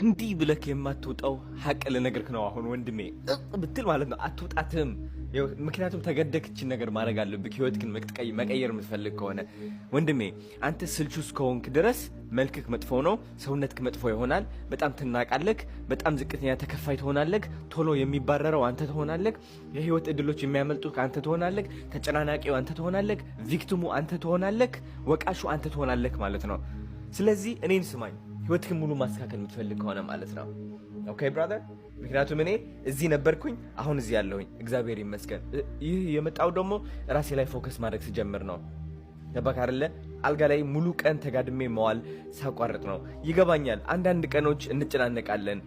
እንዲህ ብለክ የማትወጣው ሐቅ ለነገርክ ነው። አሁን ወንድሜ ብትል ማለት ነው አትወጣትም። ምክንያቱም ተገደክችን ነገር ማድረግ አለብክ። ህይወትክን መቀየር የምትፈልግ ከሆነ ወንድሜ አንተ ስልቹስ ከሆንክ ድረስ መልክክ መጥፎ ነው፣ ሰውነትክ መጥፎ ይሆናል። በጣም ትናቃለክ፣ በጣም ዝቅተኛ ተከፋይ ትሆናለክ፣ ቶሎ የሚባረረው አንተ ትሆናለክ፣ የህይወት እድሎች የሚያመልጡክ አንተ ትሆናለክ፣ ተጨናናቂው አንተ ትሆናለክ፣ ቪክቲሙ አንተ ትሆናለክ፣ ወቃሹ አንተ ትሆናለክ ማለት ነው። ስለዚህ እኔን ስማኝ፣ ህይወትክን ሙሉ ማስተካከል የምትፈልግ ከሆነ ማለት ነው። ኦኬ ብራዘር፣ ምክንያቱም እኔ እዚህ ነበርኩኝ፣ አሁን እዚህ ያለሁኝ እግዚአብሔር ይመስገን። ይህ የመጣው ደግሞ ራሴ ላይ ፎከስ ማድረግ ሲጀምር ነው። ገባክ አይደለ? አልጋ ላይ ሙሉ ቀን ተጋድሜ መዋል ሳቋርጥ ነው። ይገባኛል። አንዳንድ ቀኖች እንጨናነቃለን፣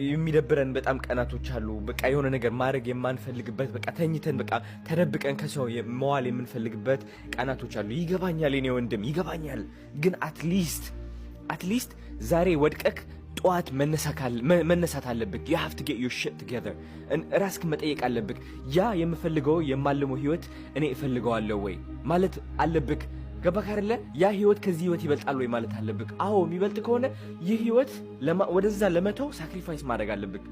የሚደብረን በጣም ቀናቶች አሉ። በቃ የሆነ ነገር ማድረግ የማንፈልግበት፣ በቃ ተኝተን በቃ ተደብቀን ከሰው መዋል የምንፈልግበት ቀናቶች አሉ። ይገባኛል የኔ ወንድም ይገባኛል። ግን አትሊስት ዛሬ ወድቀክ ጠዋት መነሳት አለብክ። you have to get your shit together። ራስክ መጠየቅ አለብክ። ያ የምፈልገው የማልመው ህይወት እኔ እፈልገዋለሁ ወይ ማለት አለብክ። ገባክ አይደለ? ያ ህይወት ከዚህ ህይወት ይበልጣል ወይ ማለት አለብክ። አዎ የሚበልጥ ከሆነ ይህ ህይወት ወደዛ ለመተው ሳክሪፋይስ ማድረግ አለብክ።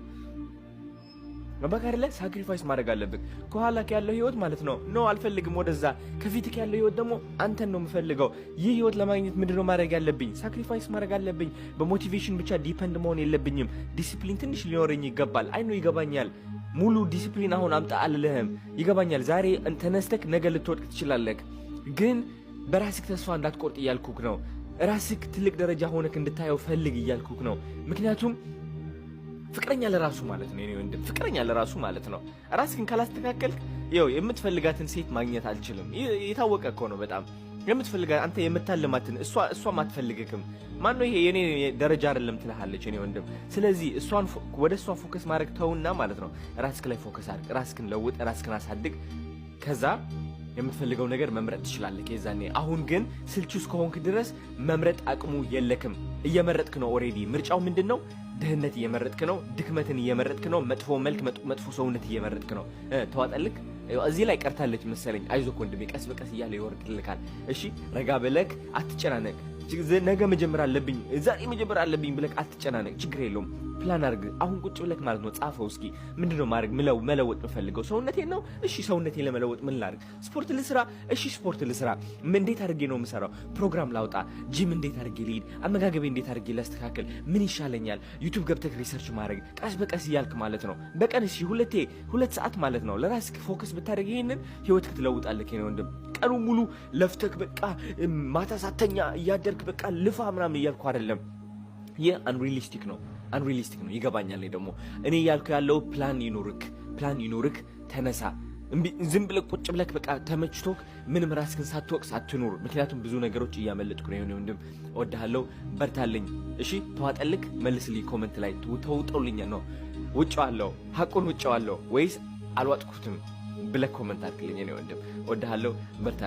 ገባክ አይደለ? ሳክሪፋይስ ማድረግ አለብክ። ከኋላክ ያለው ህይወት ማለት ነው አልፈልግም ወደዛ። ከፊትክ ያለው ህይወት ደግሞ አንተን ነው የምፈልገው። ይህ ህይወት ለማግኘት ምንድነው ማድረግ ያለብኝ? ሳክሪፋይስ ማድረግ አለብኝ። በሞቲቬሽን ብቻ ዲፔንድ መሆን የለብኝም። ዲሲፕሊን ትንሽ ሊኖረኝ ይገባል። አይ ነው ይገባኛል። ሙሉ ዲሲፕሊን አሁን አምጣ አልልህም። ይገባኛል። ዛሬ ተነስተክ ነገ ልትወድቅ ትችላለህ። ግን በራስክ ተስፋ እንዳትቆርጥ እያልኩክ ነው። ራስክ ትልቅ ደረጃ ሆነክ እንድታየው ፈልግ እያልኩክ ነው። ምክንያቱም ፍቅረኛ ለራሱ ማለት ነው የኔ ወንድም፣ ፍቅረኛ ለራሱ ማለት ነው። ራስክን ካላስተካከልክ የምትፈልጋትን ሴት ማግኘት አልችልም። የታወቀ እኮ ነው በጣም የምትፈልጋት አንተ የምታለማትን እሷ ማትፈልግክም። ማነው ይሄ የኔ ደረጃ አይደለም ትልሃለች የኔ ወንድም። ስለዚህ ወደ እሷ ፎከስ ማድረግ ተውና ማለት ነው ራስክ ላይ ፎከስ አድርግ። ራስክን ለውጥ፣ ራስክን አሳድግ። ከዛ የምትፈልገው ነገር መምረጥ ትችላለህ የዛኔ። አሁን ግን ስልቹስ ከሆንክ ድረስ መምረጥ አቅሙ የለክም። እየመረጥክ ነው ኦሬዲ። ምርጫው ምንድነው? ድህነት እየመረጥክ ነው፣ ድክመትን እየመረጥክ ነው፣ መጥፎ መልክ መጥፎ ሰውነት እየመረጥክ ነው። ተዋጠልክ። እዚህ ላይ ቀርታለች መሰለኝ። አይዞክ ወንድሜ፣ ቀስ በቀስ እያለ ይወርድልካል። እሺ ረጋ ብለክ አትጨናነቅ። ነገ መጀመር አለብኝ ዛሬ መጀመር አለብኝ ብለክ አትጨናነቅ። ችግር የለውም። ፕላን አድርግ። አሁን ቁጭ ብለክ ማለት ነው ጻፈው። እስኪ ምንድነው ማድረግ መለወጥ የምፈልገው? ሰውነቴን ነው። እሺ ሰውነቴን ለመለወጥ ምን ላድርግ? ስፖርት ልስራ። እሺ ስፖርት ልስራ። እንዴት አድርጌ ነው የምሰራው? ፕሮግራም ላውጣ። ጂም እንዴት አድርጌ ልሂድ? አመጋገቤ እንዴት አድርጌ ላስተካክል? ምን ይሻለኛል? ዩቲዩብ ገብተክ ሪሰርች ማድረግ። ቀስ በቀስ እያልክ ማለት ነው በቀን እሺ 2 ሰዓት ማለት ነው ለራስክ ፎከስ ብታደርግ ይሄንን ህይወትክ ትለውጣለህ የኔ ወንድም። ቀኑ ሙሉ ለፍተክ በቃ ማታ ሳተኛ እያደርክ በቃ ልፋ ምናምን እያልኩ አይደለም። ይህ አንሪሊስቲክ ነው ይገባኛል። ደግሞ እኔ እያልኩ ያለው ፕላን ይኑርክ። ተነሳ። ዝም ብለህ ቁጭ ብለህ በቃ ተመችቶክ ምንም ራስክን ሳትወቅስ አትኑር። ምክንያቱም ብዙ ነገሮች እያመለጥኩ ነው የኔ ወንድም። እወድሃለሁ፣ በርታልኝ። እሺ ተዋጠልክ። መልስልኝ ኮሜንት ላይ ተውጠውልኝ ነው ውጫዋለሁ፣ ሐቁን ውጫዋለሁ ወይስ አልዋጥኩትም ብለህ ኮሜንት አድርግልኝ የኔ ወንድም። እወድሃለሁ፣ በርታልኝ።